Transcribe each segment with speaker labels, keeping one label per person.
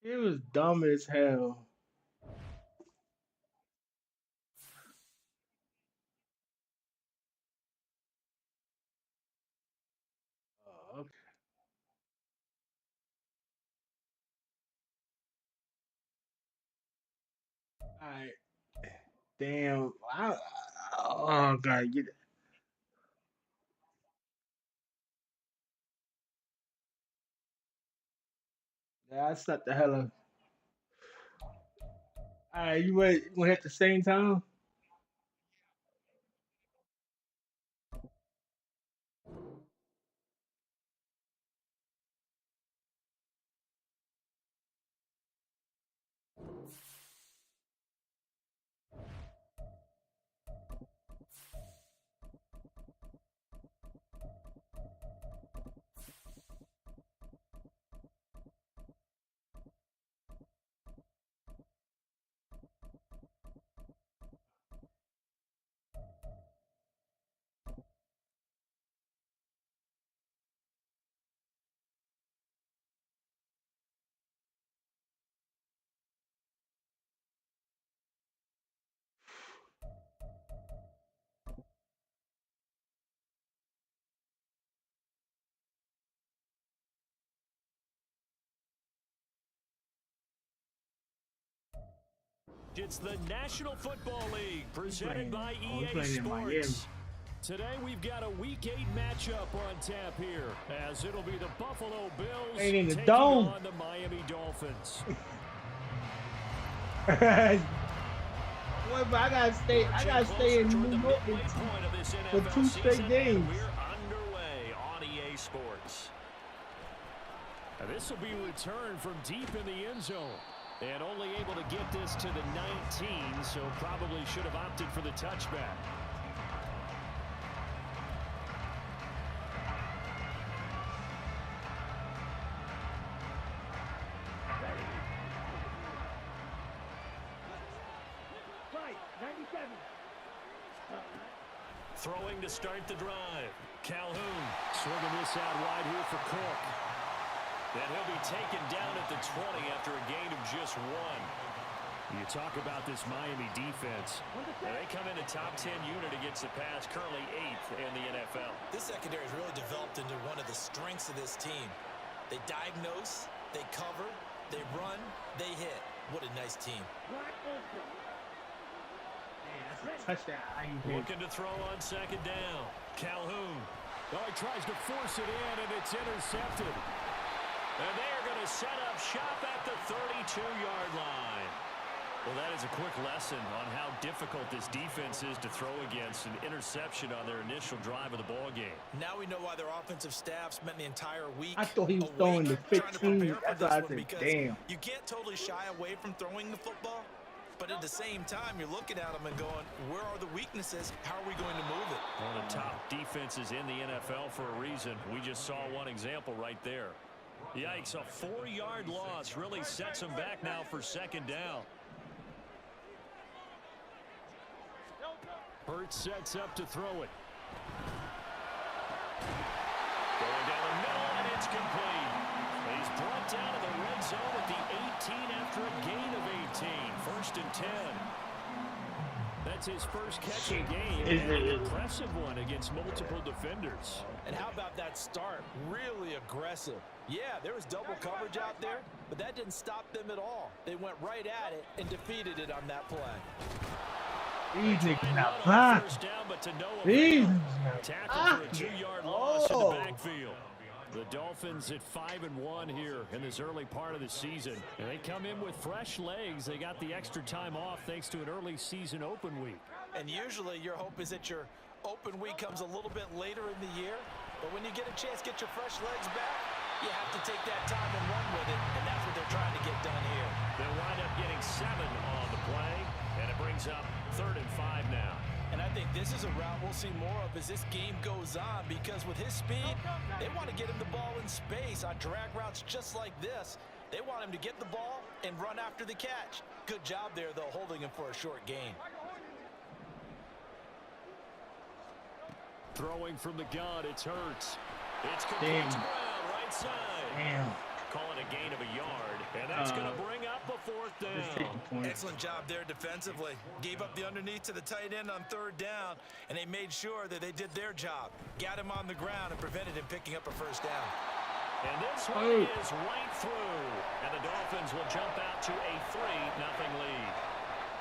Speaker 1: It was dumb as hell. Okay. All right. Damn. Oh god, get it. Yeah, I slept the hell up. All right, you went at the same time.
Speaker 2: It's the National Football League presented by
Speaker 1: We
Speaker 2: EA
Speaker 1: playing in Miami.
Speaker 2: Sports. Today we've got a Week 8 matchup on tap here, as it'll be the Buffalo Bills
Speaker 1: Playing in the
Speaker 2: taking
Speaker 1: dome.
Speaker 2: on the Miami Dolphins.
Speaker 1: Boy, but I gotta stay in New York for two straight games.
Speaker 2: We're underway on EA Sports. Now, this will be a return from deep in the end zone. And only able to get this to the 19, so probably should have opted for the touchback. Throwing to start the drive. Calhoun swinging this out wide here for Cook. And he'll be taken down at the 20 after a gain of just one. You talk about this Miami defense. They come in a top 10 unit against the pass, currently 8th in the NFL.
Speaker 3: This secondary has really developed into one of the strengths of this team. They diagnose, they cover, they run, they hit. What a nice team.
Speaker 1: Touchdown.
Speaker 2: Looking to throw on second down. Calhoun. Oh, he tries to force it in, and it's intercepted. And they are going to set up shop at the 32-yard line. Well, that is a quick lesson on how difficult this defense is to throw against an interception on their initial drive of the ball game.
Speaker 3: Now we know why their offensive staff spent the entire week.
Speaker 1: I thought he was throwing the 15. That's what I said. Damn.
Speaker 3: You can't totally shy away from throwing the football. But at the same time, you're looking at them and going, where are the weaknesses? How are we going to move it?
Speaker 2: One of the top defenses in the NFL for a reason. We just saw one example right there. Yikes, a 4-yard loss really sets them back now for second down. Hurts sets up to throw it. Going down the middle, and it's complete. He's brought down to the red zone at the 18 after a gain of 18. First and 10. That's his first catch of the game. An impressive one against multiple defenders.
Speaker 3: And how about that start? Really aggressive. Yeah, there was double coverage out there, but that didn't stop them at all. They went right at it and defeated it on that play.
Speaker 1: These niggas not fine. These
Speaker 2: Tackle for a 2-yard loss in the backfield. The Dolphins at 5-1 here in this early part of the season. And they come in with fresh legs. They got the extra time off thanks to an early season open week.
Speaker 3: And usually your hope is that your open week comes a little bit later in the year. But when you get a chance to get your fresh legs back, you have to take that time and run with it. And that's what they're trying to get done here.
Speaker 2: They'll wind up getting 7 on the play. And it brings up 3rd and 5 now.
Speaker 3: And I think this is a route we'll see more of as this game goes on, because with his speed, they want to get him the ball in space on drag routes just like this. They want him to get the ball and run after the catch. Good job there, though, holding him for a short gain.
Speaker 2: Throwing from the gun, it's Hurts. It's complete to Brown, right side.
Speaker 1: Damn.
Speaker 2: call it a gain of a yard, and that's going to bring up a fourth down.
Speaker 3: Excellent job there defensively. Gave up the underneath to the tight end on third down, and they made sure that they did their job. Got him on the ground and prevented him picking up a first down.
Speaker 2: And this one is right through, and the Dolphins will jump out to a 3-0 lead.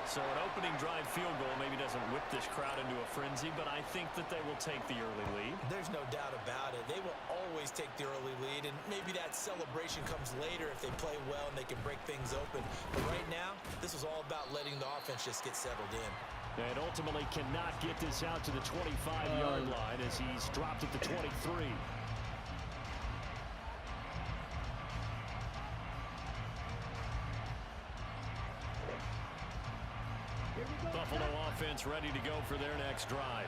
Speaker 2: So an opening drive field goal maybe doesn't whip this crowd into a frenzy, but I think that they will take the early lead.
Speaker 3: There's no doubt about it. They will always take the early lead, and maybe that celebration comes later if they play well and they can break things open. But right now, this was all about letting the offense just get settled in.
Speaker 2: And ultimately cannot get this out to the 25-yard line as he's dropped at the 23. Buffalo offense ready to go for their next drive.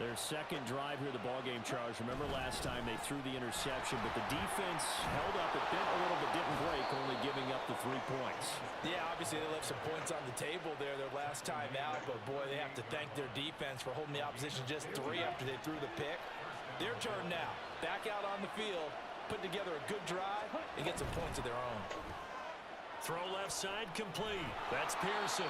Speaker 2: Their second drive here, the ballgame, Charles. Remember last time they threw the interception, but the defense held up. It bent a little but didn't break, only giving up the 3 points.
Speaker 3: Yeah, obviously they left some points on the table there their last time out, but boy, they have to thank their defense for holding the opposition just 3 after they threw the pick. Their turn now. Back out on the field, put together a good drive, and get some points of their own.
Speaker 2: Throw left side complete. That's Pearson.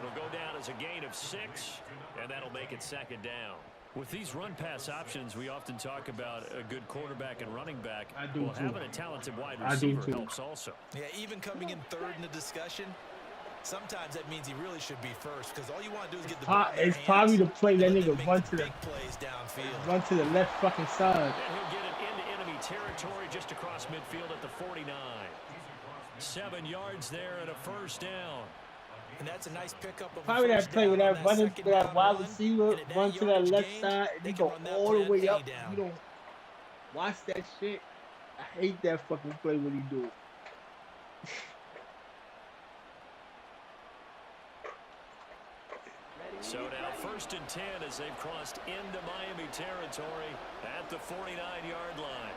Speaker 2: It'll go down as a gain of 6, and that'll make it second down. With these run-pass options, we often talk about a good quarterback and running back. Well, having a talented wide receiver helps also.
Speaker 3: Yeah, even coming in third in the discussion, sometimes that means he really should be first, because all you want to do is get the ball in their hands.
Speaker 1: It's probably the play that nigga run to the left fucking side.
Speaker 2: And he'll get it into enemy territory just across midfield at the 49. 7 yards there and a first down.
Speaker 3: And that's a nice pickup of
Speaker 1: probably that play with that running to that wide receiver, run to that left side, and you go all the way up. You don't watch that shit. I hate that fucking play when he do it.
Speaker 2: So now 1st and 10 as they've crossed into Miami territory at the 49-yard line.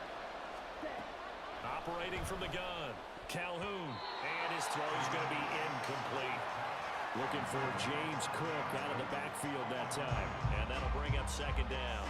Speaker 2: Operating from the gun, Calhoun, and his throw is going to be incomplete. Looking for James Cook out of the backfield that time, and that'll bring up second down.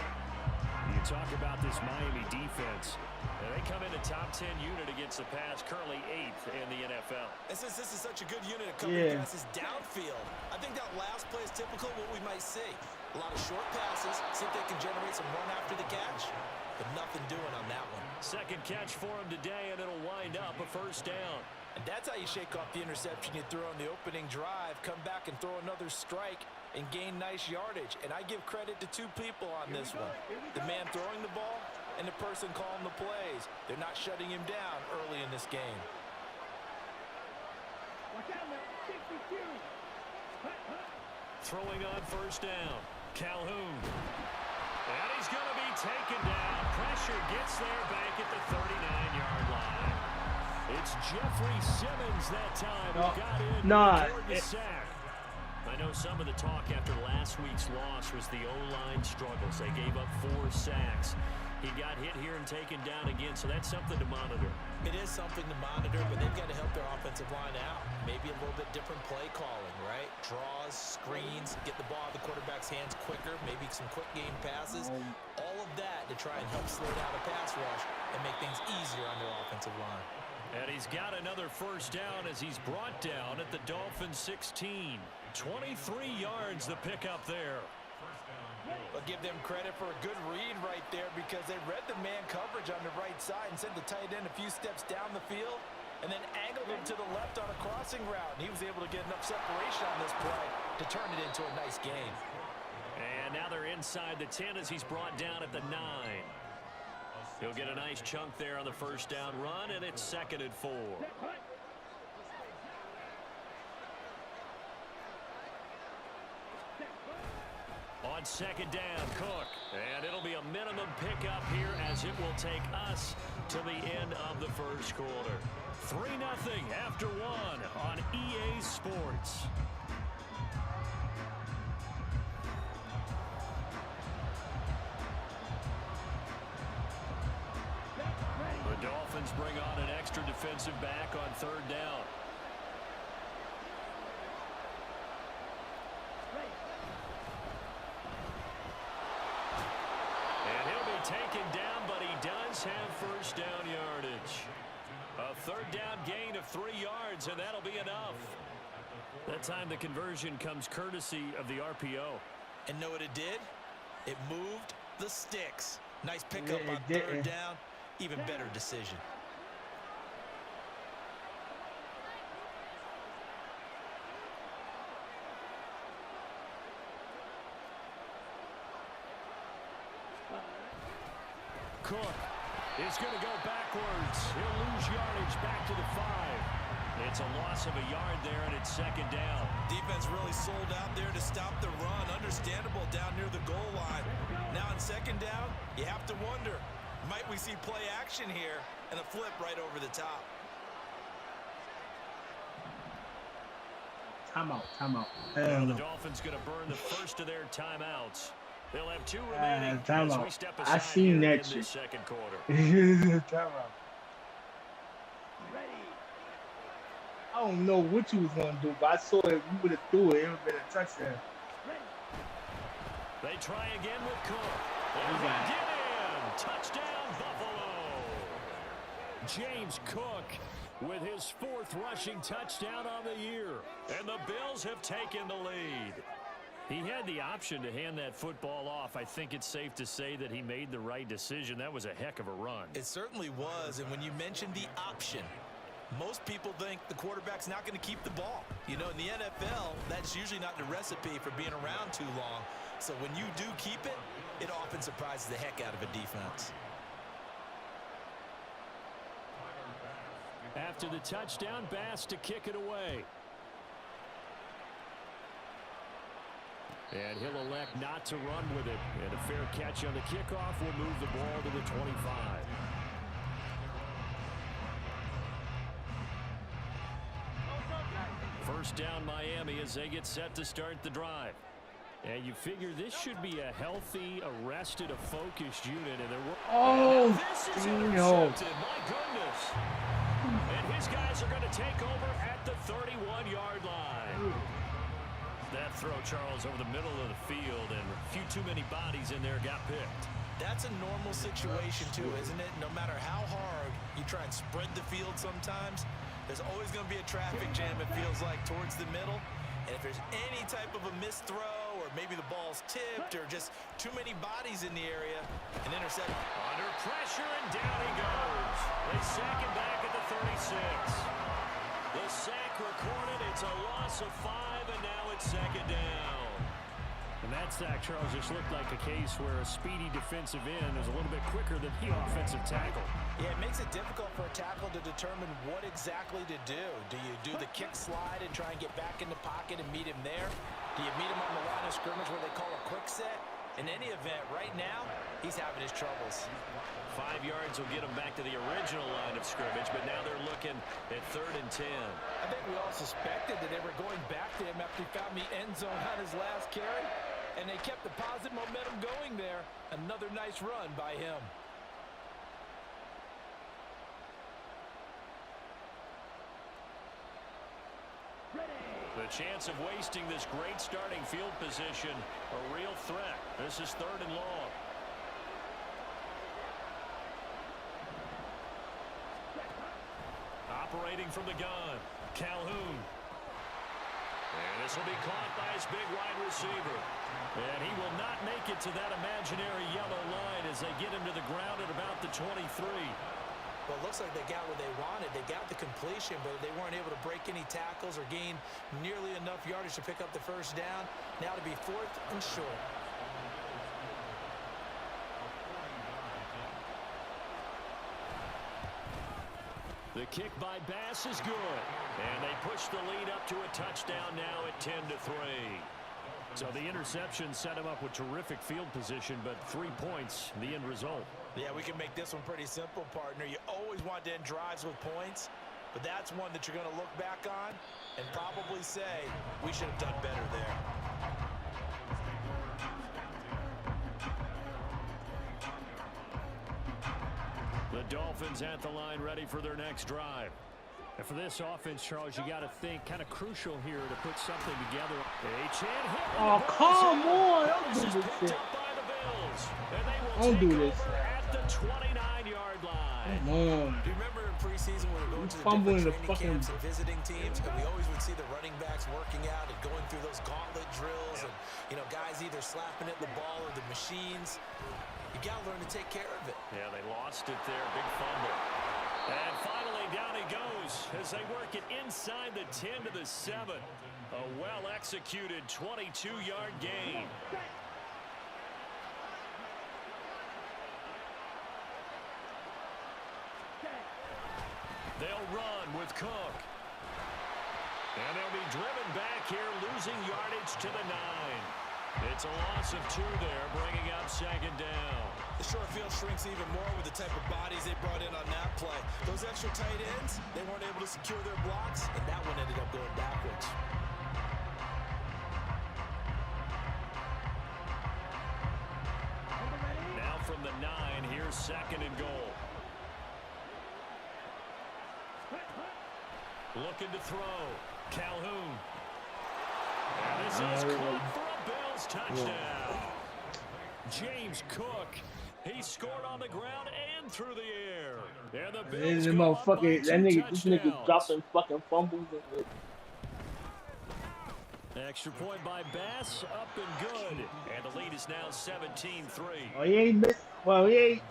Speaker 2: You talk about this Miami defense. And they come in a top 10 unit against the pass, currently 8th in the NFL.
Speaker 3: And since this is such a good unit of covering passes downfield, I think that last play is typical of what we might see. A lot of short passes, see if they can generate some run after the catch, but nothing doing on that one.
Speaker 2: Second catch for him today, and it'll wind up a first down.
Speaker 3: And that's how you shake off the interception you threw on the opening drive, come back and throw another strike and gain nice yardage. And I give credit to 2 people on this one. The man throwing the ball and the person calling the plays. They're not shutting him down early in this game.
Speaker 2: Throwing on first down, Calhoun. And he's going to be taken down. Pressure gets there back at the 39-yard line. It's Jeffrey Simmons that time who got in the sack. I know some of the talk after last week's loss was the O-line struggles. They gave up 4 sacks. He got hit here and taken down again, so that's something to monitor.
Speaker 3: It is something to monitor, but they've got to help their offensive line out. Maybe a little bit different play calling, right? Draws, screens, get the ball out of the quarterback's hands quicker, maybe some quick game passes. All of that to try and help slow down a pass rush and make things easier on their offensive line.
Speaker 2: And he's got another first down as he's brought down at the Dolphins 16. 23 yards the pickup there.
Speaker 3: But give them credit for a good read right there because they read the man coverage on the right side and sent the tight end a few steps down the field and then angled him to the left on a crossing route. And he was able to get enough separation on this play to turn it into a nice gain.
Speaker 2: And now they're inside the 10 as he's brought down at the 9. He'll get a nice chunk there on the first down run, and it's 2nd and 4. On 2nd down, Cook. And it'll be a minimum pickup here as it will take us to the end of the first quarter. 3-0 after 1 on EA Sports. The Dolphins bring on an extra defensive back on 3rd down. And he'll be taken down, but he does Bills have first down yardage. A third down gain of 3 yards, and that'll be enough. That time the conversion comes courtesy of the RPO.
Speaker 3: And know what it did? It moved the sticks. Nice pickup on third down. Even better decision.
Speaker 2: Cook is going to go backwards. He'll lose yardage back to the 5. It's a loss of a yard there, and it's second down.
Speaker 3: Defense really sold out there to stop the run. Understandable down near the goal line. Now on second down, you have to wonder, might we see play action here and a flip right over the top?
Speaker 1: Timeout.
Speaker 2: Well, the Dolphins going to burn the first of their timeouts. They'll have 2 remaining as we step aside
Speaker 1: I seen
Speaker 2: here
Speaker 1: that
Speaker 2: in the
Speaker 1: shit.
Speaker 2: second quarter.
Speaker 1: Timeout. I don't know what you was gonna do, but I saw it. You would have threw it. It would have been a touchdown.
Speaker 2: They try again with Cook. And they get in. Touchdown, Buffalo. James Cook with his 4th rushing touchdown on the year. And the Bills have taken the lead. He had the option to hand that football off. I think it's safe to say that he made the right decision. That was a heck of a run.
Speaker 3: It certainly was. And when you mentioned the option, most people think the quarterback's not going to keep the ball. You know, in the NFL, that's usually not the recipe for being around too long. So when you do keep it, it often surprises the heck out of a defense.
Speaker 2: After the touchdown, Bass to kick it away. And he'll elect not to run with it. And a fair catch on the kickoff will move the ball to the 25. First down Miami as they get set to start the drive. And you figure this should be a healthy, arrested, a focused unit. And this is intercepted. My goodness. And his guys are going to take over at the 31-yard line. That throw, Charles, over the middle of the field, and a few too many bodies in there got picked.
Speaker 3: That's a normal situation, too, isn't it? No matter how hard you try and spread the field sometimes, there's always going to be a traffic jam, it feels like, towards the middle. And if there's any type of a missed throw, or maybe the ball's tipped, or just too many bodies in the area, an interception.
Speaker 2: Under pressure, and down he goes. They sack him back at the 36. The sack recorded. It's a loss of 5, and now it's second down. And that sack, Charles, just looked like a case where a speedy defensive end is a little bit quicker than the offensive tackle.
Speaker 3: Yeah, it makes it difficult for a tackle to determine what exactly to do. Do you do the kick slide and try and get back in the pocket and meet him there? Do you meet him on the line of scrimmage where they call a quick set? In any event, right now, he's having his troubles.
Speaker 2: 5 yards will get him back to the original line of scrimmage, but now they're looking at 3rd and 10.
Speaker 3: I think we all suspected that they were going back to him after he found the end zone on his last carry, and they kept the positive momentum going there. Another nice run by him.
Speaker 2: The chance of wasting this great starting field position, a real threat. This is 3rd and long. Operating from the gun, Calhoun. And this will be caught by his big wide receiver. And he will not make it to that imaginary yellow line as they get him to the ground at about the 23.
Speaker 3: Well, it looks like they got what they wanted. They got the completion, but they weren't able to break any tackles or gain nearly enough yardage to pick up the first down. Now to be 4th and short.
Speaker 2: The kick by Bass is good. And they push the lead up to a touchdown now at 10-3. So the interception set him up with terrific field position, but 3 points, the end result.
Speaker 3: Yeah, we can make this one pretty simple, partner. You always want to end drives with points, but that's one that you're going to look back on and probably say, we should have done better there.
Speaker 2: The Dolphins at the line ready for their next drive. And for this offense, Charles, you got to think kind of crucial here to put something together.
Speaker 1: Oh, come on. Don't do this shit. Don't do this.
Speaker 2: at the 29-yard line.
Speaker 1: Come on.
Speaker 3: Do you remember in preseason when we were going to the
Speaker 1: Fumbling
Speaker 3: different
Speaker 1: the
Speaker 3: training
Speaker 1: fucking
Speaker 3: camps and visiting teams, and we always would see the running backs working out and going through those gauntlet drills, and guys either slapping at the ball or the machines. You got to learn to take care of it.
Speaker 2: Yeah, they lost it there. Big fumble. And finally, down he goes as they work it inside the 10 to the 7. A well-executed 22-yard gain. They'll run with Cook. And they'll be driven back here, losing yardage to the 9. It's a loss of 2 there, bringing up second down.
Speaker 3: The short field shrinks even more with the type of bodies they brought in on that play. Those extra tight ends, they weren't able to secure their blocks, and that one ended up going backwards.
Speaker 2: Now from the 9, here's second and goal. Looking to throw. Calhoun. And this is Cook for a Bills touchdown. James Cook. He scored on the ground and through the air. And the Bills go up by 2
Speaker 1: this nigga dropping fucking fumbles and shit.
Speaker 2: Extra point by Bass, up and good. And the lead is now 17-3.
Speaker 1: Oh, he ain't miss. Well, he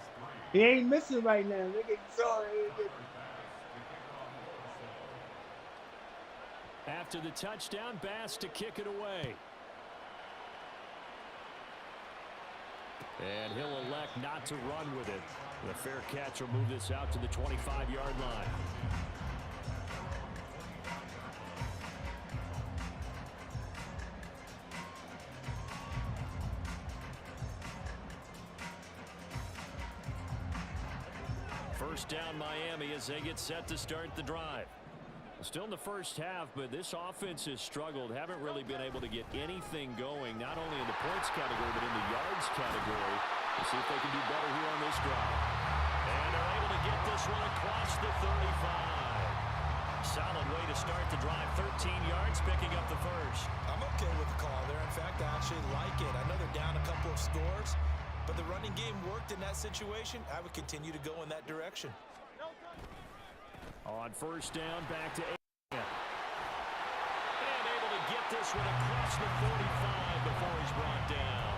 Speaker 1: ain't missing right now. Nigga, sorry.
Speaker 2: After the touchdown, Bass to kick it away. And he'll elect not to run with it. The fair catch will move this out to the 25-yard line. First down Miami as they get set to start the drive. Still in the first half, but this offense has struggled. Haven't really been able to get anything going, not only in the points category, but in the yards category. We'll see if they can do better here on this drive. And they're able to get this one across the 35. Solid way to start the drive. 13 yards, picking up the first.
Speaker 3: I'm okay with the call there. In fact, I actually like it. I know they're down a couple of scores, but the running game worked in that situation. I would continue to go in that direction.
Speaker 2: On first down, back to 8. And able to get this one across the 45 before he's brought down.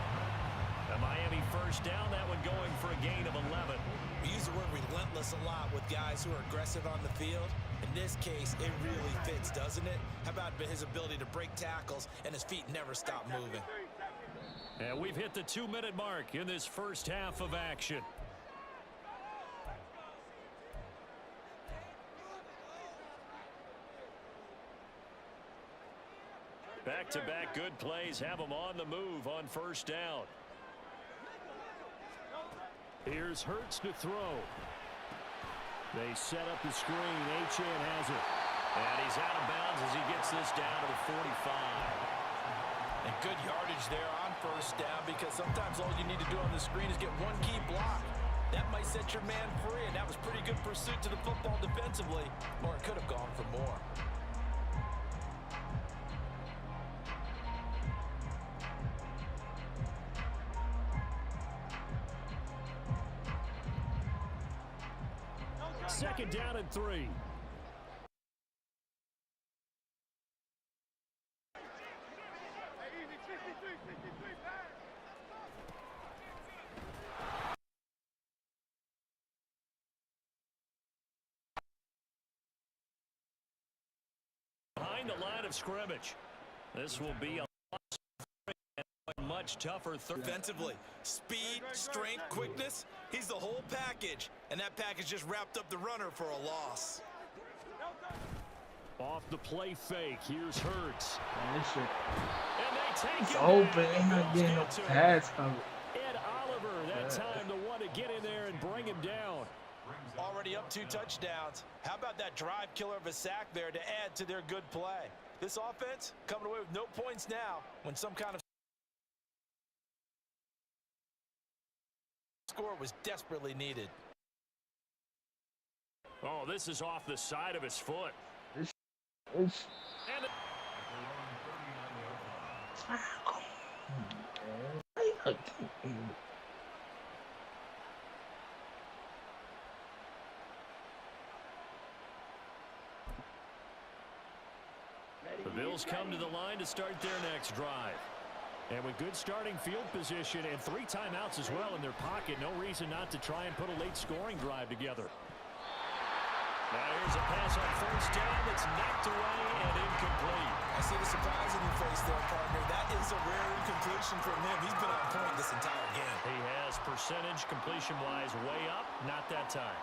Speaker 2: A Miami first down, that one going for a gain of 11.
Speaker 3: We use the word relentless a lot with guys who are aggressive on the field. In this case, it really fits, doesn't it? How about his ability to break tackles and his feet never stop moving?
Speaker 2: And we've hit the 2-minute mark in this first half of action. Back-to-back good plays have them on the move on first down. Here's Hurts to throw. They set up the screen. Achane has it. And he's out of bounds as he gets this down to the 45.
Speaker 3: And good yardage there on first down, because sometimes all you need to do on the screen is get one key block. That might set your man free, and that was pretty good pursuit to the football defensively, or it could have gone for more.
Speaker 2: Second down and 3. Behind the line of scrimmage. This will be a much tougher defensively.
Speaker 3: Speed, strength, quickness, he's the whole package. And that package just wrapped up the runner for a loss.
Speaker 2: Off the play fake, here's Hurts.
Speaker 1: Man, this shit.
Speaker 2: And they take
Speaker 1: It's
Speaker 2: it
Speaker 1: open.
Speaker 2: down.
Speaker 1: Ain't not getting no pass covered.
Speaker 2: Ed Oliver, that time the one to get in there and bring him down.
Speaker 3: Already up 2 touchdowns. How about that drive killer of a sack there to add to their good play? This offense coming away with no points now when some kind of score was desperately needed.
Speaker 2: Oh, this is off the side of his foot. Bills come to the line to start their next drive. And with good starting field position and 3 timeouts as well in their pocket, no reason not to try and put a late scoring drive together. Now here's a pass on first down that's knocked away and incomplete.
Speaker 3: I see the surprise in your face there, partner. That is a rare incompletion from him. He's been on point this entire game.
Speaker 2: He has percentage completion-wise way up, not that time.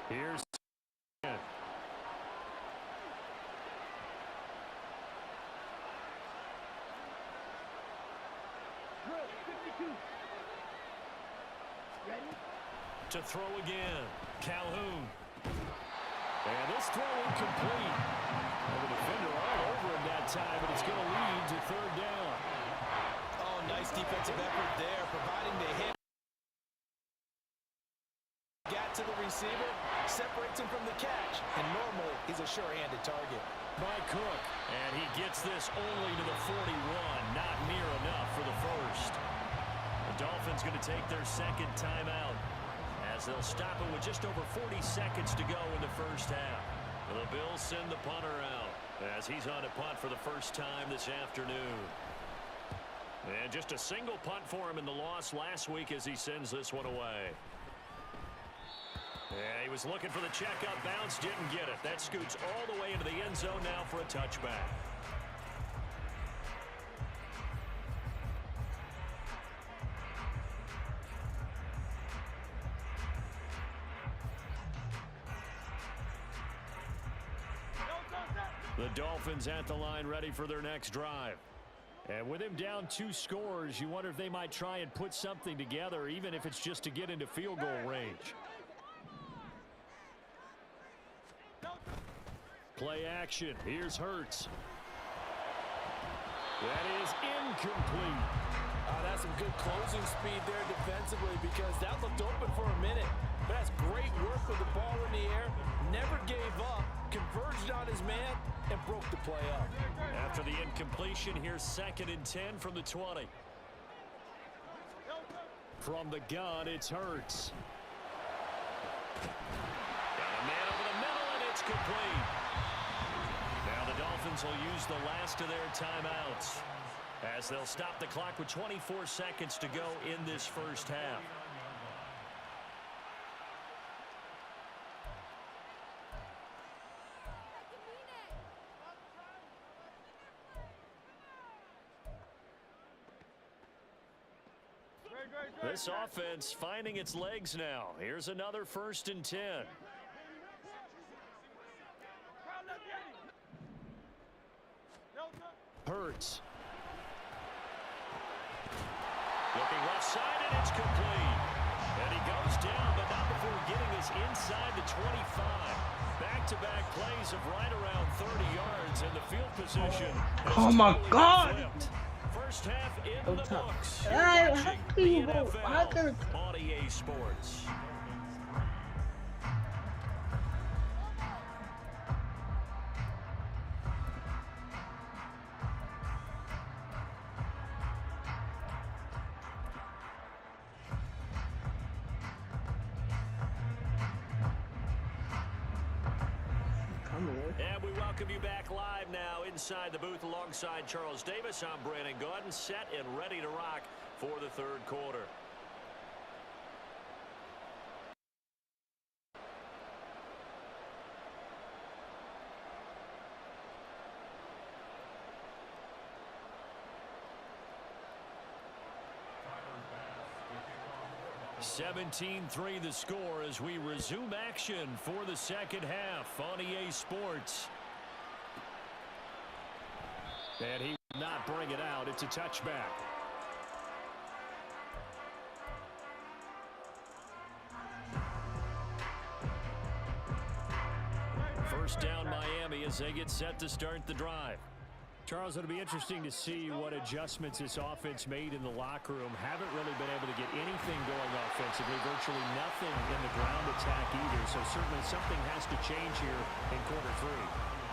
Speaker 2: Here's to throw again. Calhoun. And this throw incomplete. And the defender all over him that time, but it's going to lead to third down.
Speaker 3: Oh, nice defensive effort there, providing the hit. Got to the receiver, separates him from the catch, and normally he's a sure-handed target.
Speaker 2: By Cook, and he gets this only to the 41, not near enough for the first. The Dolphins going to take their second timeout as they'll stop it with just over 40 seconds to go in the first half. The Bills send the punter out as he's on a punt for the first time this afternoon. And just a single punt for him in the loss last week as he sends this one away. Yeah, he was looking for the checkup bounce, didn't get it. That scoots all the way into the end zone now for a touchback. The Dolphins at the line ready for their next drive. And with him down 2 scores, you wonder if they might try and put something together, even if it's just to get into field goal range. Play action. Here's Hurts. That is incomplete.
Speaker 3: That's some good closing speed there defensively because that looked open for a minute. But that's great work with the ball in the air. Never gave up. Converged on his man and broke the play up.
Speaker 2: After the incompletion, here's 2nd and 10 from the 20. From the gun, it's Hurts. Got a man over the middle, and it's complete. Now the Dolphins will use the last of their timeouts as they'll stop the clock with 24 seconds to go in this first half. This offense finding its legs now. Here's another 1st and 10. Hurts. Looking left side, and it's complete. And he goes down, but not before getting this inside the 25. Back-to-back plays of right around 30 yards, and the field position
Speaker 1: Oh my
Speaker 2: totally
Speaker 1: God!
Speaker 2: flipped. First half in the books.
Speaker 1: Hey,
Speaker 2: You're
Speaker 1: how
Speaker 2: watching
Speaker 1: can you
Speaker 2: the
Speaker 1: vote? How can
Speaker 2: NFL on EA Sports. And we welcome you back live now inside the booth alongside Charles Davis. I'm Brandon Gordon, set and ready to rock for the third quarter. (17-3) the score as we resume action for the second half on EA Sports. And he will not bring it out. It's a touchback. First down Miami as they get set to start the drive. Charles, it'll be interesting to see what adjustments this offense made in the locker room. Haven't really been able to get anything going offensively, virtually nothing in the ground attack either. So certainly something has to change here in quarter 3.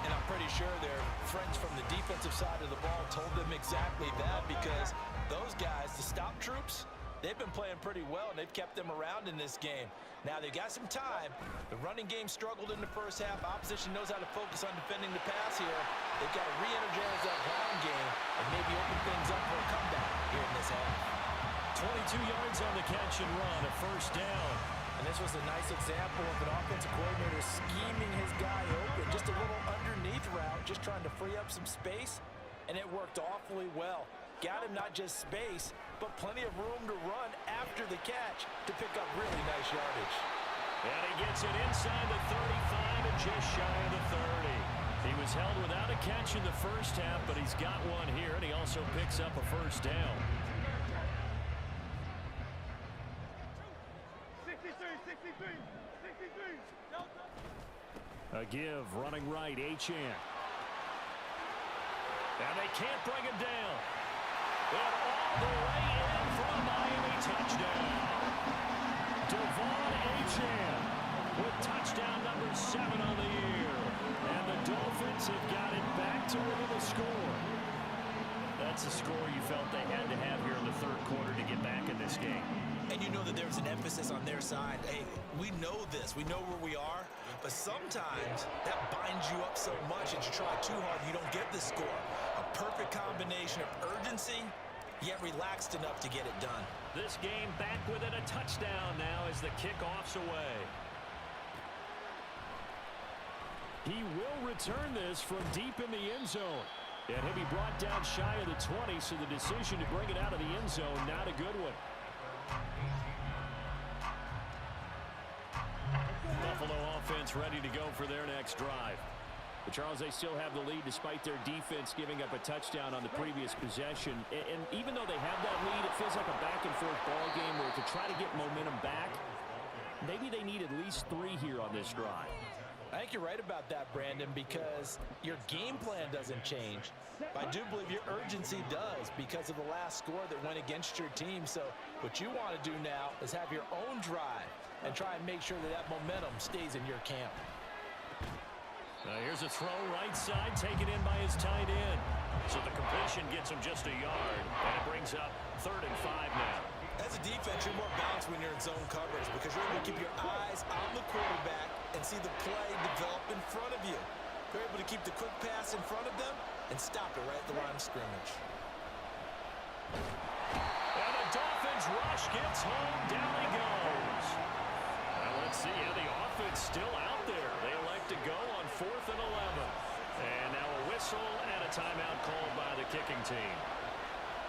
Speaker 3: And I'm pretty sure their friends from the defensive side of the ball told them exactly that because those guys, the stop troops, They've been playing pretty well, and they've kept them around in this game. Now, they've got some time. The running game struggled in the first half. Opposition knows how to focus on defending the pass here. They've got to re-energize that ground game and maybe open things up for a comeback here in this half.
Speaker 2: 22 yards on the catch and run, a first down.
Speaker 3: And this was a nice example of an offensive coordinator scheming his guy open. Just a little underneath route, just trying to free up some space, and it worked awfully well. Got him not just space, but plenty of room to run after the catch to pick up really nice yardage.
Speaker 2: And he gets it inside the 35 and just shy of the 30. He was held without a catch in the first half, but he's got one here, and he also picks up a first down.
Speaker 4: 63.
Speaker 2: A give, running right, Achane. And they can't bring him down. And all the way in for a Miami touchdown. Devon Achane with touchdown number 7 on the year. And the Dolphins have got it back to within a score. That's the score you felt they had to have here in the third quarter to get back in this game.
Speaker 3: And you know that there's an emphasis on their side. Hey, we know this. We know where we are. But sometimes that binds you up so much that you try too hard, you don't get the score. A perfect combination of urgency, yet relaxed enough to get it done.
Speaker 2: This game back within a touchdown now as the kickoff's away. He will return this from deep in the end zone. And he'll be brought down shy of the 20, so the decision to bring it out of the end zone, not a good one. Buffalo offense ready to go for their next drive. But Charles, they still have the lead despite their defense giving up a touchdown on the previous possession. And even though they have that lead, it feels like a back-and-forth ball game where to try to get momentum back, maybe they need at least 3 here on this drive.
Speaker 3: I think you're right about that, Brandon, because your game plan doesn't change. But I do believe your urgency does because of the last score that went against your team. So what you want to do now is have your own drive and try and make sure that that momentum stays in your camp.
Speaker 2: Here's a throw right side, taken in by his tight end. So the completion gets him just a yard, and it brings up 3rd and 5 now.
Speaker 3: As a defense, you're more balanced when you're in zone coverage because you're able to keep your eyes on the quarterback and see the play develop in front of you. You're able to keep the quick pass in front of them and stop it right at the line of scrimmage.
Speaker 2: And the Dolphins rush gets home. Down he goes. Now let's see. The offense still out there. They elect to go on 4th and 11. And now a whistle and a timeout called by the kicking team.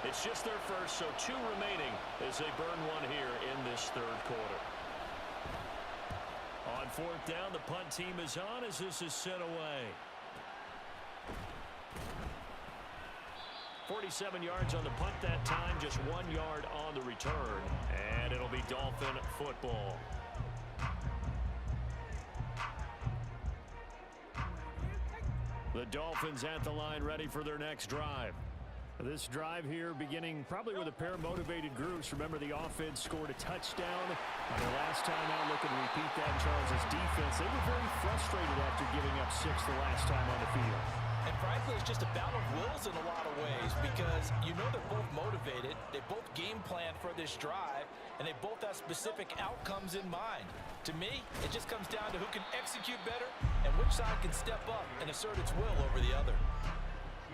Speaker 2: It's just their first, so 2 remaining as they burn 1 here in this third quarter. On 4th down, the punt team is on as this is sent away. 47 yards on the punt that time, just 1 yard on the return. And it'll be Dolphin football. The Dolphins at the line ready for their next drive. This drive here beginning probably with a pair of motivated groups. Remember, the offense scored a touchdown on their last time out. Looking to repeat that in Charles's defense. They were very frustrated after giving up 6 the last time on the field.
Speaker 3: And frankly, it's just a battle of wills in a lot of ways because you know they're both motivated. They both game plan for this drive, and they both have specific outcomes in mind. To me, it just comes down to who can execute better and which side can step up and assert its will over the other.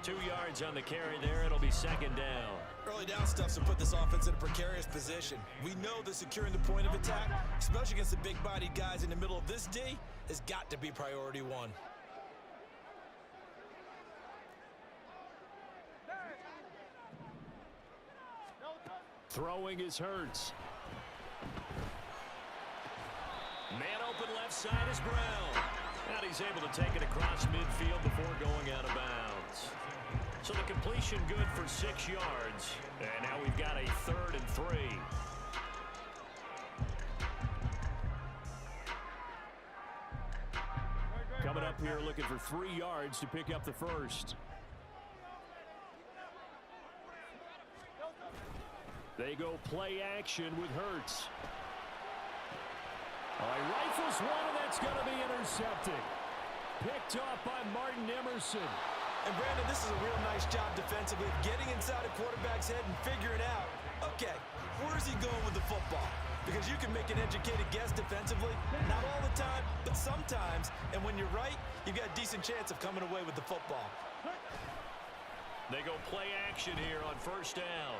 Speaker 2: 2 yards on the carry there. It'll be 2nd down.
Speaker 3: Early down stuff to put this offense in a precarious position. We know that securing the point of attack, especially against the big-bodied guys in the middle of this D, has got to be priority 1.
Speaker 2: Throwing is Hurts. Man open left side is Brown. And he's able to take it across midfield before going out of bounds. So the completion good for 6 yards. And now we've got a 3rd and 3. Coming up here looking for 3 yards to pick up the first. They go play action with Hurts. He rifles one, and that's going to be intercepted. Picked off by Martin Emerson.
Speaker 3: And Brandon, this is a real nice job defensively of getting inside a quarterback's head and figuring out Okay, where's he going with the football? Because you can make an educated guess defensively, not all the time, but sometimes. And when you're right, you've got a decent chance of coming away with the football.
Speaker 2: They go play action here on first down.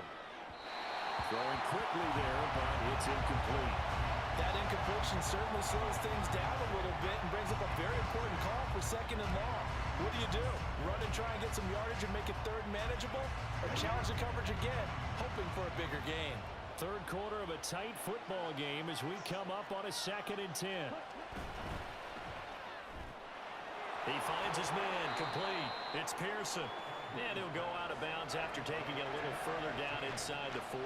Speaker 2: Throwing quickly there, but it's incomplete.
Speaker 3: That incompletion certainly slows things down a little bit and brings up a very important call for second and long. What do? Run and try and get some yardage and make it third manageable? Or challenge the coverage again, hoping for a bigger gain?
Speaker 2: Third quarter of a tight football game as we come up on a 2nd and 10. He finds his man, complete. It's Pearson. And he'll go out of bounds after taking it a little further down inside the 40.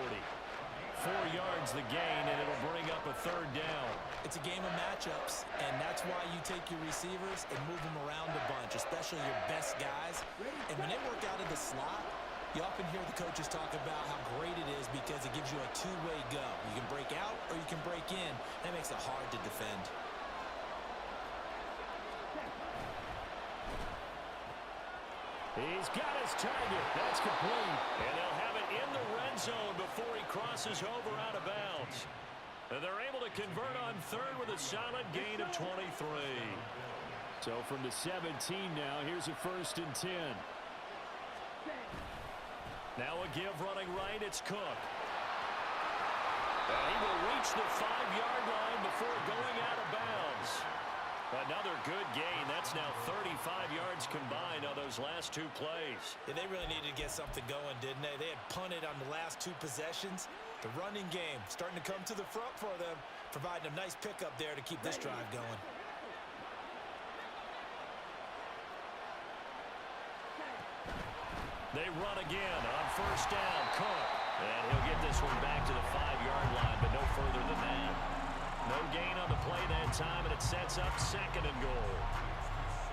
Speaker 2: 4 yards the gain, and it'll bring up a third down.
Speaker 3: It's a game of matchups, and that's why you take your receivers and move them around a bunch, especially your best guys. And when they work out of the slot, you often hear the coaches talk about how great it is because it gives you a two-way go. You can break out or you can break in. That makes it hard to defend.
Speaker 2: He's got his target. That's complete. And they'll have it in the red zone before he crosses over out of bounds. And they're able to convert on third with a solid gain of 23. So from the 17 now, here's a 1st and 10. Now a give running right, it's Cook. And he will reach the 5-yard line before going out of bounds. Another good gain. That's now 35 yards combined on those last 2 plays.
Speaker 3: Yeah, they really needed to get something going, didn't they? They had punted on the last 2 possessions. The running game starting to come to the front for them, providing a nice pickup there to keep this drive going.
Speaker 2: They run again on first down. Cook. And he'll get this one back to the 5-yard line, but no further than that. No gain on the play that time, and it sets up 2nd and goal.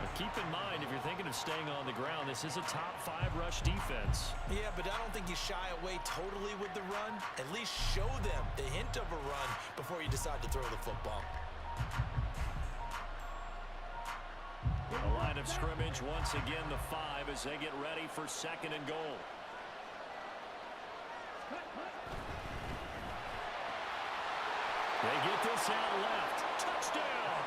Speaker 2: Now keep in mind, if you're thinking of staying on the ground, this is a top 5 rush defense.
Speaker 3: Yeah, but I don't think you shy away totally with the run. At least show them the hint of a run before you decide to throw the football.
Speaker 2: The line of scrimmage, once again, the 5 as they get ready for 2nd and goal. They get this out left. Touchdown!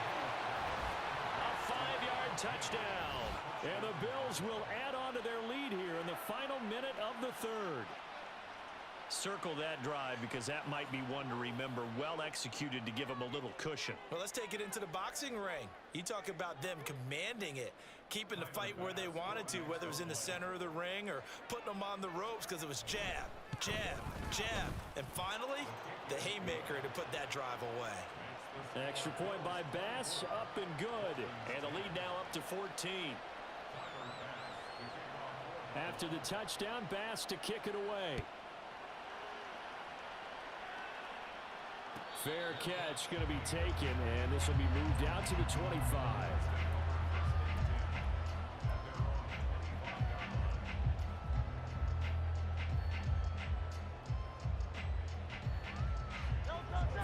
Speaker 2: A 5-yard touchdown. And the Bills will add on to their lead here in the final minute of the 3rd. Circle that drive because that might be one to remember. Well executed to give them a little cushion.
Speaker 3: Well, let's take it into the boxing ring. You talk about them commanding it, keeping the fight where they wanted to, whether it was in the center of the ring or putting them on the ropes because it was jab, jab, jab. And finally, the haymaker to put that drive away.
Speaker 2: Extra point by Bass, up and good. And the lead now up to 14. After the touchdown, Bass to kick it away. Fair catch going to be taken, and this will be moved out to the 25.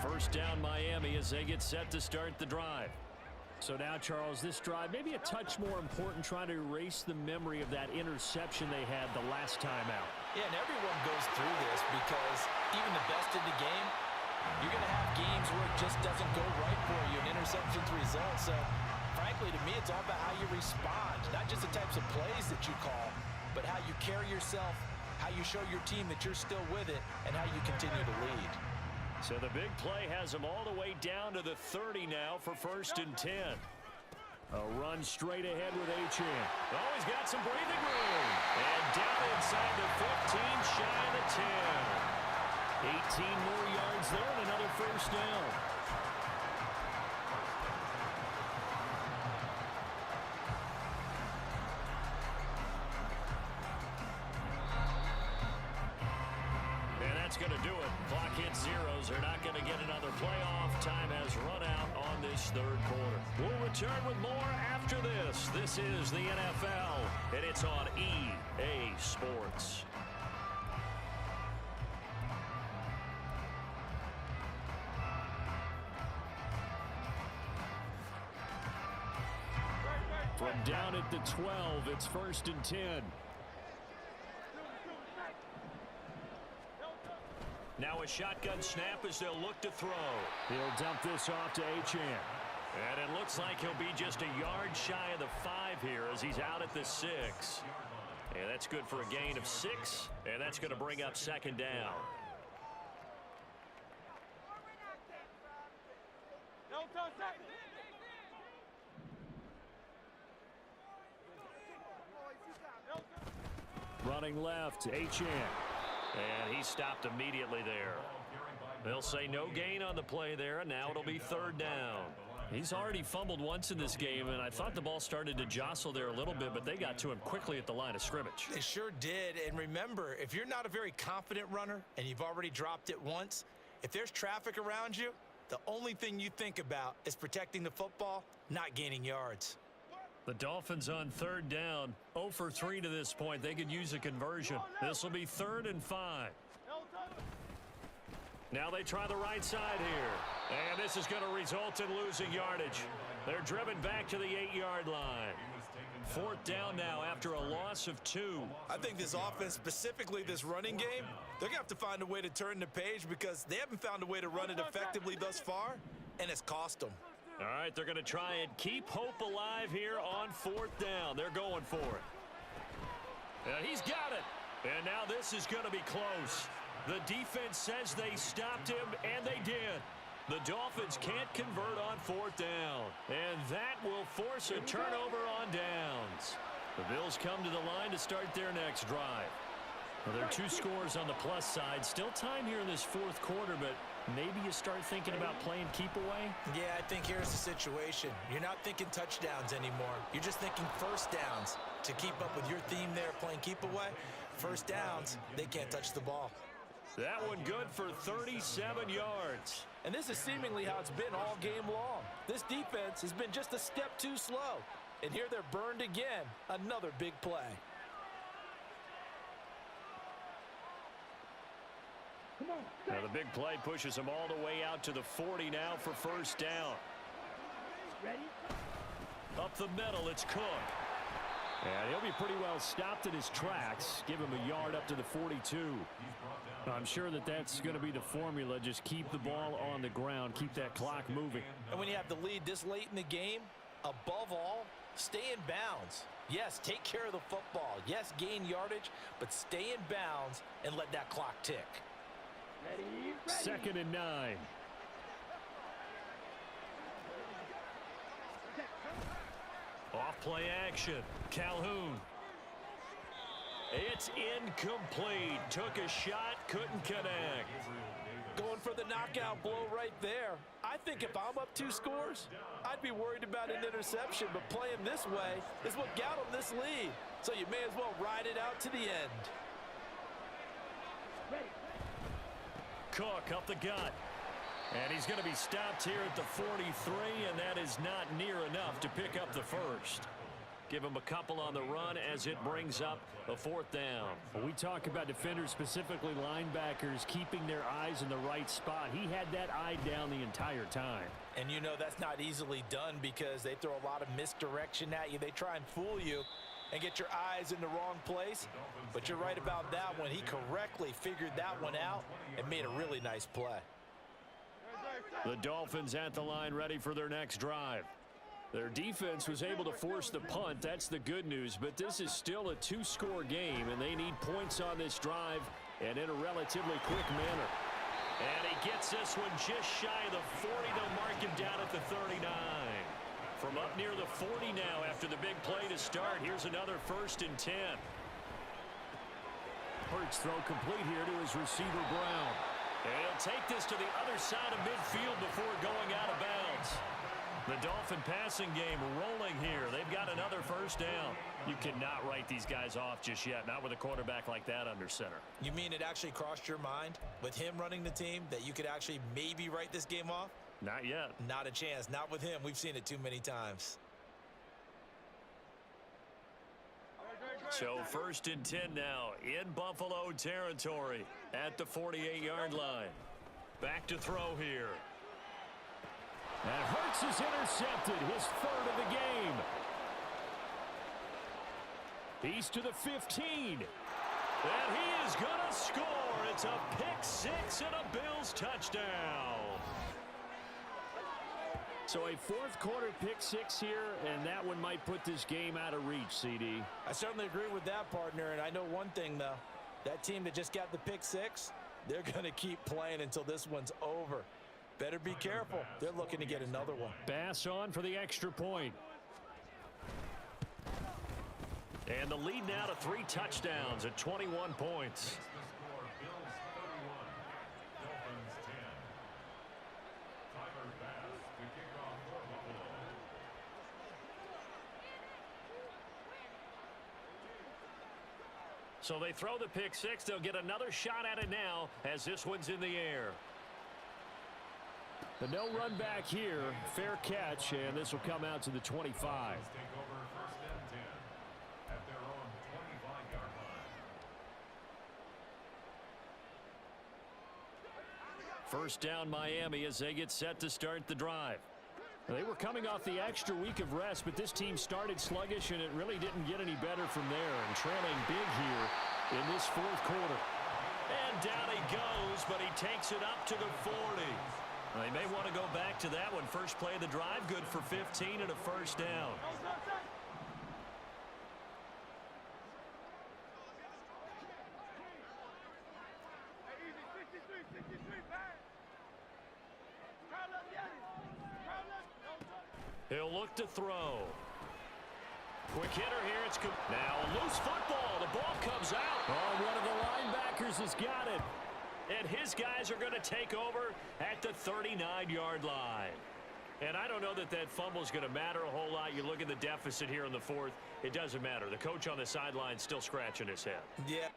Speaker 2: First down Miami as they get set to start the drive. So now, Charles, this drive maybe a touch more important, trying to erase the memory of that interception they had the last time out.
Speaker 3: Yeah, and everyone goes through this because even the best in the game, you're going to have games where it just doesn't go right for you, an interception's result. So, frankly, to me, it's all about how you respond, not just the types of plays that you call, but how you carry yourself, how you show your team that you're still with it, and how you continue to lead.
Speaker 2: So the big play has them all the way down to the 30 now for 1st and 10. A run straight ahead with Achane. Oh, he's got some breathing room. And down inside the 15, shy of the 10. 18 more yards there and another first down. And that's going to do it. Clock hits zeros. They're not going to get another playoff. Time has run out on this 3rd quarter. We'll return with more after this. This is the NFL, and it's on EA Sports. From down at the 12, it's 1st and 10. Now a shotgun snap as they'll look to throw.
Speaker 4: He'll dump this off to Achane.
Speaker 2: And it looks like he'll be just a yard shy of the 5 here as he's out at the 6. And that's good for a gain of 6. And that's going to bring up second down.
Speaker 4: Running left, Achane.
Speaker 2: And he stopped immediately there. They'll say no gain on the play there, and now it'll be third down.
Speaker 4: He's already fumbled once in this game, and I thought the ball started to jostle there a little bit, but they got to him quickly at the line of scrimmage.
Speaker 3: They sure did. And remember, if you're not a very confident runner and you've already dropped it once, if there's traffic around you, the only thing you think about is protecting the football, not gaining yards.
Speaker 4: The Dolphins on third down, 0 for 3 to this point. They could use a conversion. This will be 3rd and 5.
Speaker 2: Now they try the right side here. And this is going to result in losing yardage. They're driven back to the 8-yard line. 4th down now after a loss of 2.
Speaker 3: I think this offense, specifically this running game, they're going to have to find a way to turn the page because they haven't found a way to run it effectively thus far, and it's cost them.
Speaker 2: All right, they're going to try and keep hope alive here on 4th down. They're going for it. And he's got it. And now this is going to be close. The defense says they stopped him, and they did. The Dolphins can't convert on 4th down. And that will force a turnover on downs.
Speaker 4: The Bills come to the line to start their next drive. Well, there are 2 scores on the plus side. Still time here in this 4th quarter, but maybe you start thinking about playing keep away?
Speaker 3: Yeah, I think here's the situation. You're not thinking touchdowns anymore. You're just thinking first downs. To keep up with your theme there, playing keep away, first downs, they can't touch the ball.
Speaker 2: That one good for 37 yards.
Speaker 3: And this is seemingly how it's been all game long. This defense has been just a step too slow. And here they're burned again. Another big play.
Speaker 2: Now the big play pushes them all the way out to the 40 now for first down.
Speaker 4: Up the middle, it's Cook. And he'll be pretty well stopped in his tracks. Give him a yard up to the 42. I'm sure that that's going to be the formula. Just keep the ball on the ground. Keep that clock moving.
Speaker 3: And when you have the lead this late in the game, above all, stay in bounds. Yes, take care of the football. Yes, gain yardage, but stay in bounds and let that clock tick.
Speaker 4: Ready. 2nd and 9.
Speaker 2: Off play action. Calhoun. It's incomplete. Took a shot, couldn't connect.
Speaker 3: Going for the knockout blow right there. I think if I'm up 2 scores, I'd be worried about an interception, but playing this way is what got them this lead. So you may as well ride it out to the end.
Speaker 2: Cook up the gut. And he's going to be stopped here at the 43, and that is not near enough to pick up the first. Give him a couple on the run as it brings up a 4th down.
Speaker 4: When we talk about defenders, specifically linebackers, keeping their eyes in the right spot, he had that eye down the entire time.
Speaker 3: And you know that's not easily done because they throw a lot of misdirection at you. They try and fool you and get your eyes in the wrong place. But you're right about that one. He correctly figured that one out and made a really nice play.
Speaker 4: The Dolphins at the line ready for their next drive. Their defense was able to force the punt. That's the good news. But this is still a 2-score game, and they need points on this drive and in a relatively quick manner.
Speaker 2: And he gets this one just shy of the 40. They'll mark him down at the 39. From up near the 40 now after the big play to start. Here's another 1st and 10.
Speaker 4: Hurts throw complete here to his receiver, Brown.
Speaker 2: And he'll take this to the other side of midfield before going out of bounds. The Dolphin passing game rolling here. They've got another 1st down.
Speaker 4: You cannot write these guys off just yet, not with a quarterback like that under center.
Speaker 3: You mean it actually crossed your mind with him running the team that you could actually maybe write this game off?
Speaker 4: Not yet.
Speaker 3: Not a chance. Not with him. We've seen it too many times.
Speaker 2: So 1st and 10 now in Buffalo territory at the 48-yard line. Back to throw here.
Speaker 4: And Hurts is intercepted, his 3rd of the game. He's to the 15.
Speaker 2: And he is going to score. It's a pick six and a Bills touchdown. So a fourth quarter pick six here, and that one might put this game out of reach, CD.
Speaker 3: I certainly agree with that, partner, and I know one thing, though. That team that just got the pick six, they're going to keep playing until this one's over. Better be careful. They're looking to get another one.
Speaker 2: Bass on for the extra point. And the lead now to 3 touchdowns at 21 points. So they throw the pick six. They'll get another shot at it now as this one's in the air. The no run back here. Fair catch, and this will come out to the 25. First down Miami as they get set to start the drive. They were coming off the extra week of rest, but this team started sluggish, and it really didn't get any better from there. And trailing big here in this fourth quarter. And down he goes, but he takes it up to the 40. They may want to go back to that one. First play of the drive, good for 15 and a first down. He'll look to throw. Quick hitter here. It's now a loose football. The ball comes out. Oh, one of the linebackers has got it. And his guys are going to take over at the 39-yard line. And I don't know that that fumble is going to matter a whole lot. You look at the deficit here in the fourth. It doesn't matter. The coach on the sideline still scratching his head.
Speaker 3: Yeah.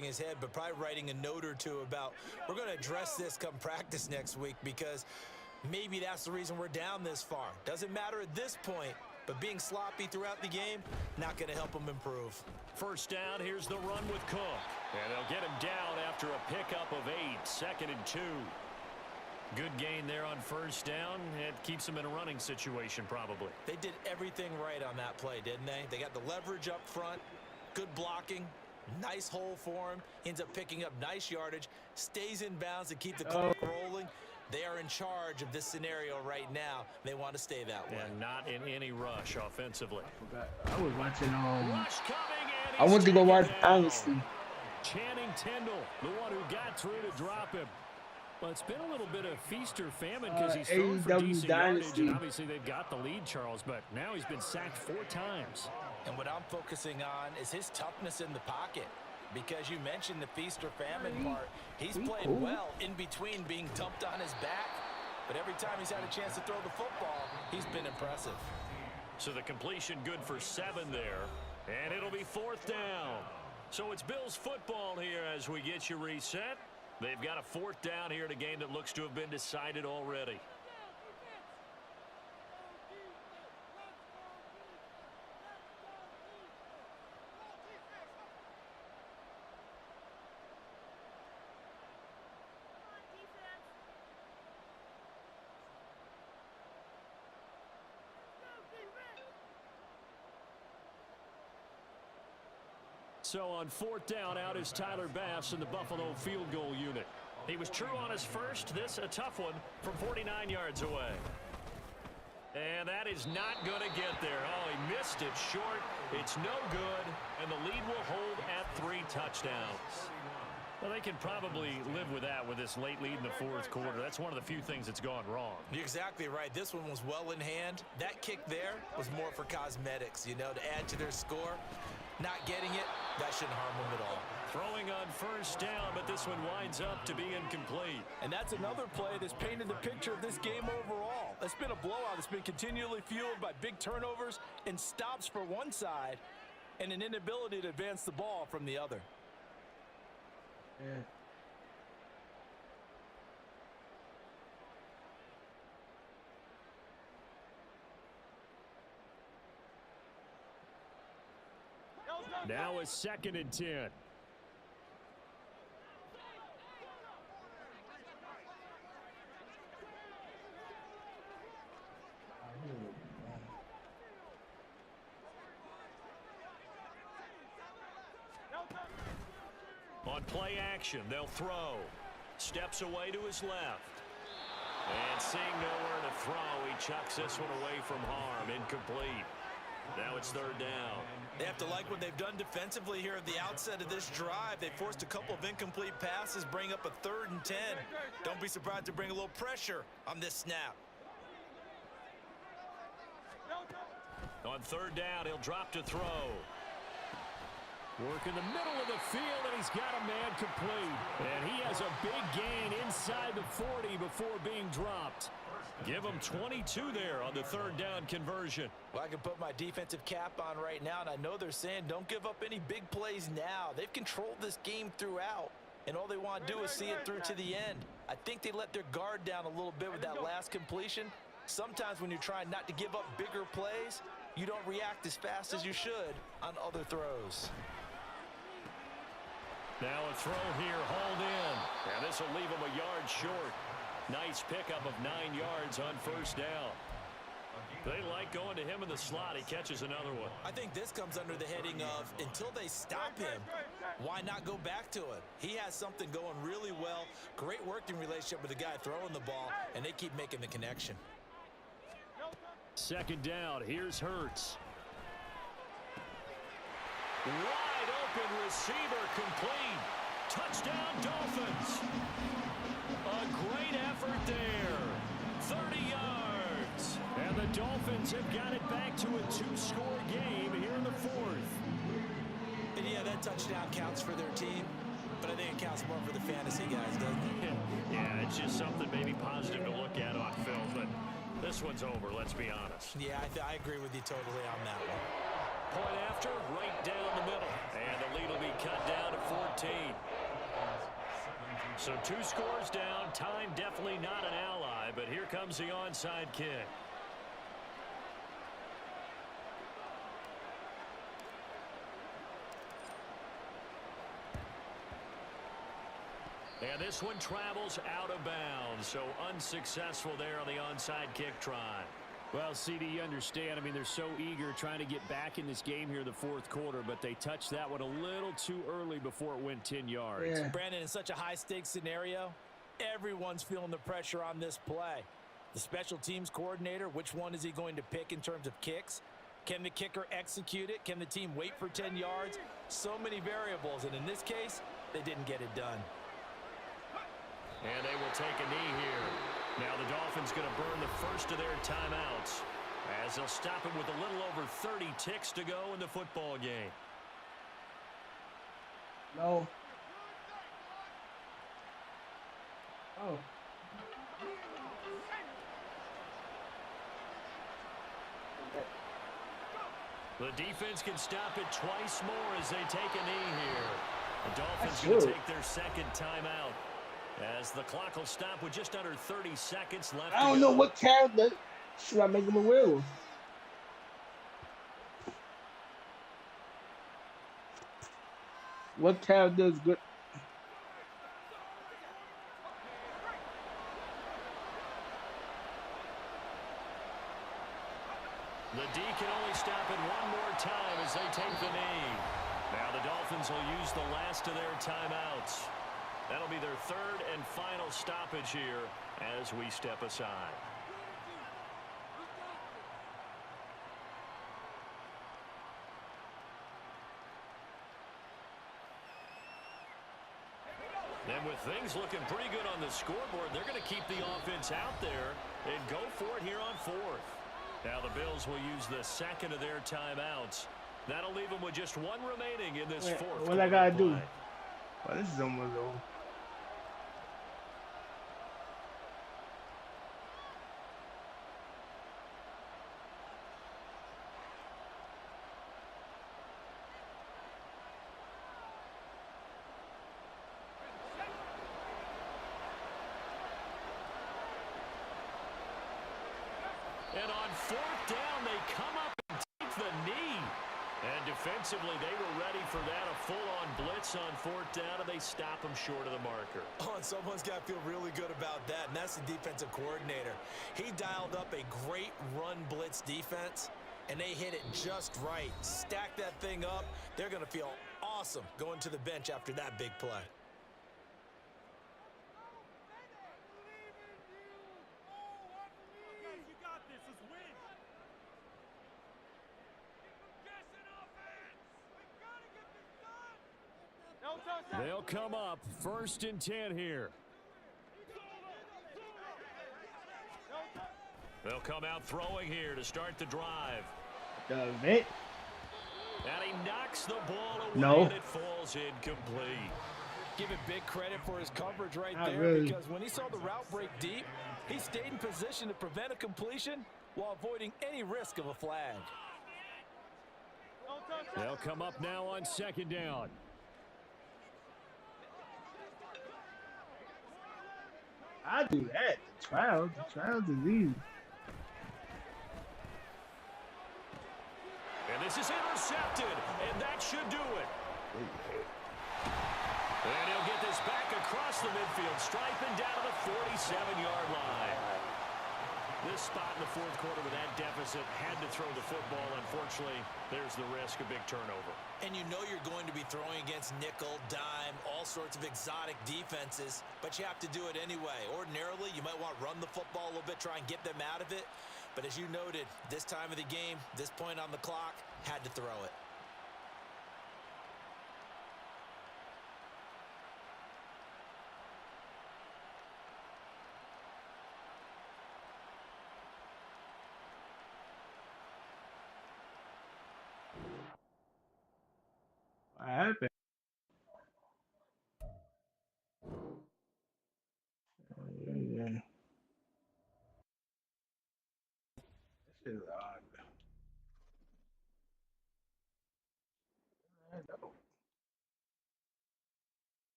Speaker 3: His head, but probably writing a note or two about we're going to address this come practice next week, because maybe that's the reason we're down this far. Doesn't matter at this point, but being sloppy throughout the game, not going to help them improve.
Speaker 2: First down, here's the run with Cook. And they'll get him down after a pickup of 8, 2nd and 2. Good gain there on first down. It keeps them in a running situation probably.
Speaker 3: They did everything right on that play, didn't they? They got the leverage up front, good blocking. Nice hole for him. Ends up picking up nice yardage. Stays in bounds to keep the clock rolling. They are in charge of this scenario right now. They want to stay that way.
Speaker 2: And not in any rush offensively.
Speaker 1: I was watching.
Speaker 2: Rush coming, and
Speaker 1: I went to go watch Dynasty.
Speaker 2: Channing Tindall, the one who got through to drop him. Well, it's been a little bit of feast or famine because he's thrown for decent yardage, and obviously they've got the lead, Charles, but now he's been sacked 4 times.
Speaker 3: And what I'm focusing on is his toughness in the pocket, because you mentioned the feast or famine part. He's played well in between being dumped on his back, but every time he's had a chance to throw the football, he's been impressive.
Speaker 2: So the completion good for 7 there, and it'll be 4th down. So it's Bills football here as we get you reset. They've got a 4th down here in a game that looks to have been decided already. So on 4th down, out is Tyler Bass in the Buffalo field goal unit. He was true on his first. This a tough one from 49 yards away. And that is not going to get there. Oh, he missed it short. It's no good. And the lead will hold at 3 touchdowns. Well, they can probably live with that with this late lead in the 4th quarter. That's one of the few things that's gone wrong.
Speaker 3: You're exactly right. This one was well in hand. That kick there was more for cosmetics, you know, to add to their score. Not getting it, that shouldn't harm them at all.
Speaker 2: Throwing on first down, but this one winds up to be incomplete.
Speaker 3: And that's another play that's painted the picture of this game overall. It's been a blowout. It's been continually fueled by big turnovers and stops for one side and an inability to advance the ball from the other.
Speaker 1: Yeah.
Speaker 4: Now a 2nd and 10. On play action, they'll throw. Steps away to his left. And seeing nowhere to throw, he chucks this one away from harm. Incomplete. Now it's 3rd down.
Speaker 3: They have to like what they've done defensively here at the outset of this drive. They forced a couple of incomplete passes, bring up a 3rd and 10. Don't be surprised to bring a little pressure on this snap.
Speaker 4: On 3rd down, he'll drop to throw. Work in the middle of the field, and he's got a man complete. And he has a big gain inside the 40 before being dropped. Give him 22 there on the 3rd down conversion.
Speaker 3: Well, I can put my defensive cap on right now, and I know they're saying don't give up any big plays now. They've controlled this game throughout, and all they want to do is see it through to the end. I think they let their guard down a little bit with that last completion. Sometimes when you're trying not to give up bigger plays, you don't react as fast as you should on other throws.
Speaker 4: Now a throw here, hauled in. And this will leave him a yard short. Nice pickup of 9 yards on 1st down. They like going to him in the slot. He catches another one.
Speaker 3: I think this comes under the heading of until they stop him, why not go back to it? He has something going really well. Great working relationship with the guy throwing the ball, and they keep making the connection.
Speaker 4: 2nd down. Here's Hurts. Wide open receiver complete. Touchdown Dolphins. A great effort there. 30 yards. And the Dolphins have got it back to a 2-score game here in the 4th.
Speaker 3: And yeah, that touchdown counts for their team, but I think it counts more for the fantasy guys, doesn't it?
Speaker 4: Yeah, it's just something maybe positive to look at on film, but this one's over, let's be honest.
Speaker 3: Yeah, I agree with you totally on that one.
Speaker 4: Point after, right down the middle. And the lead will be cut down to 14. So 2 scores down. Time definitely not an ally, but here comes the onside kick. And this one travels out of bounds, so unsuccessful there on the onside kick try. Well, CD, you understand. I mean, they're so eager trying to get back in this game here in the 4th quarter, but they touched that one a little too early before it went 10 yards.
Speaker 1: Yeah.
Speaker 3: Brandon, in such a high-stakes scenario, everyone's feeling the pressure on this play. The special teams coordinator, which one is he going to pick in terms of kicks? Can the kicker execute it? Can the team wait for 10 yards? So many variables, and in this case, they didn't get it done.
Speaker 4: And they will take a knee here. Now the Dolphins going to burn the first of their timeouts as they'll stop him with a little over 30 ticks to go in the football game.
Speaker 1: No. Oh.
Speaker 4: The defense can stop it twice more as they take a knee here. The Dolphins going to take their 2nd timeout as the clock will stop with just under 30 seconds left.
Speaker 1: I don't know what character should I make him aware of. What character is good?
Speaker 4: The D can only stop it one more time as they take the knee. Now the Dolphins will use the last of their timeouts. That'll be their 3rd and final stoppage here as we step aside. And with things looking pretty good on the scoreboard, they're going to keep the offense out there and go for it here on 4th. Now the Bills will use the 2nd of their timeouts. That'll leave them with just one remaining in this 4th.
Speaker 1: What I gotta do? Well, this is almost over.
Speaker 4: And on 4th down, they come up and take the knee. And Defensively, they were ready for that. A full-on blitz on fourth down, and they stop them short of the marker.
Speaker 3: Oh, and someone's got to feel really good about that, and that's the defensive coordinator. He dialed up a great run blitz defense, and they hit it just right. Stack that thing up. They're going to feel awesome going to the bench after that big play.
Speaker 4: They'll come up 1st and 10 here. They'll come out throwing here to start the drive.
Speaker 1: Does it?
Speaker 3: And he knocks the ball away,
Speaker 1: No.
Speaker 3: and it falls incomplete. Give him big credit for his coverage right
Speaker 1: Not
Speaker 3: there,
Speaker 1: really.
Speaker 3: because when he saw the route break deep, he stayed in position to prevent a completion while avoiding any risk of a flag.
Speaker 4: They'll come up now on 2nd down.
Speaker 1: I do that. The trials is easy.
Speaker 4: And this is intercepted, and that should do it. And he'll get this back across the midfield, striping down to the 47-yard line. This spot in the fourth quarter with that deficit had to throw the football. Unfortunately, there's the risk of big turnover.
Speaker 3: And you know you're going to be throwing against nickel, dime, all sorts of exotic defenses, but you have to do it anyway. Ordinarily, you might want to run the football a little bit, try and get them out of it. But as you noted, this time of the game, this point on the clock, had to throw it.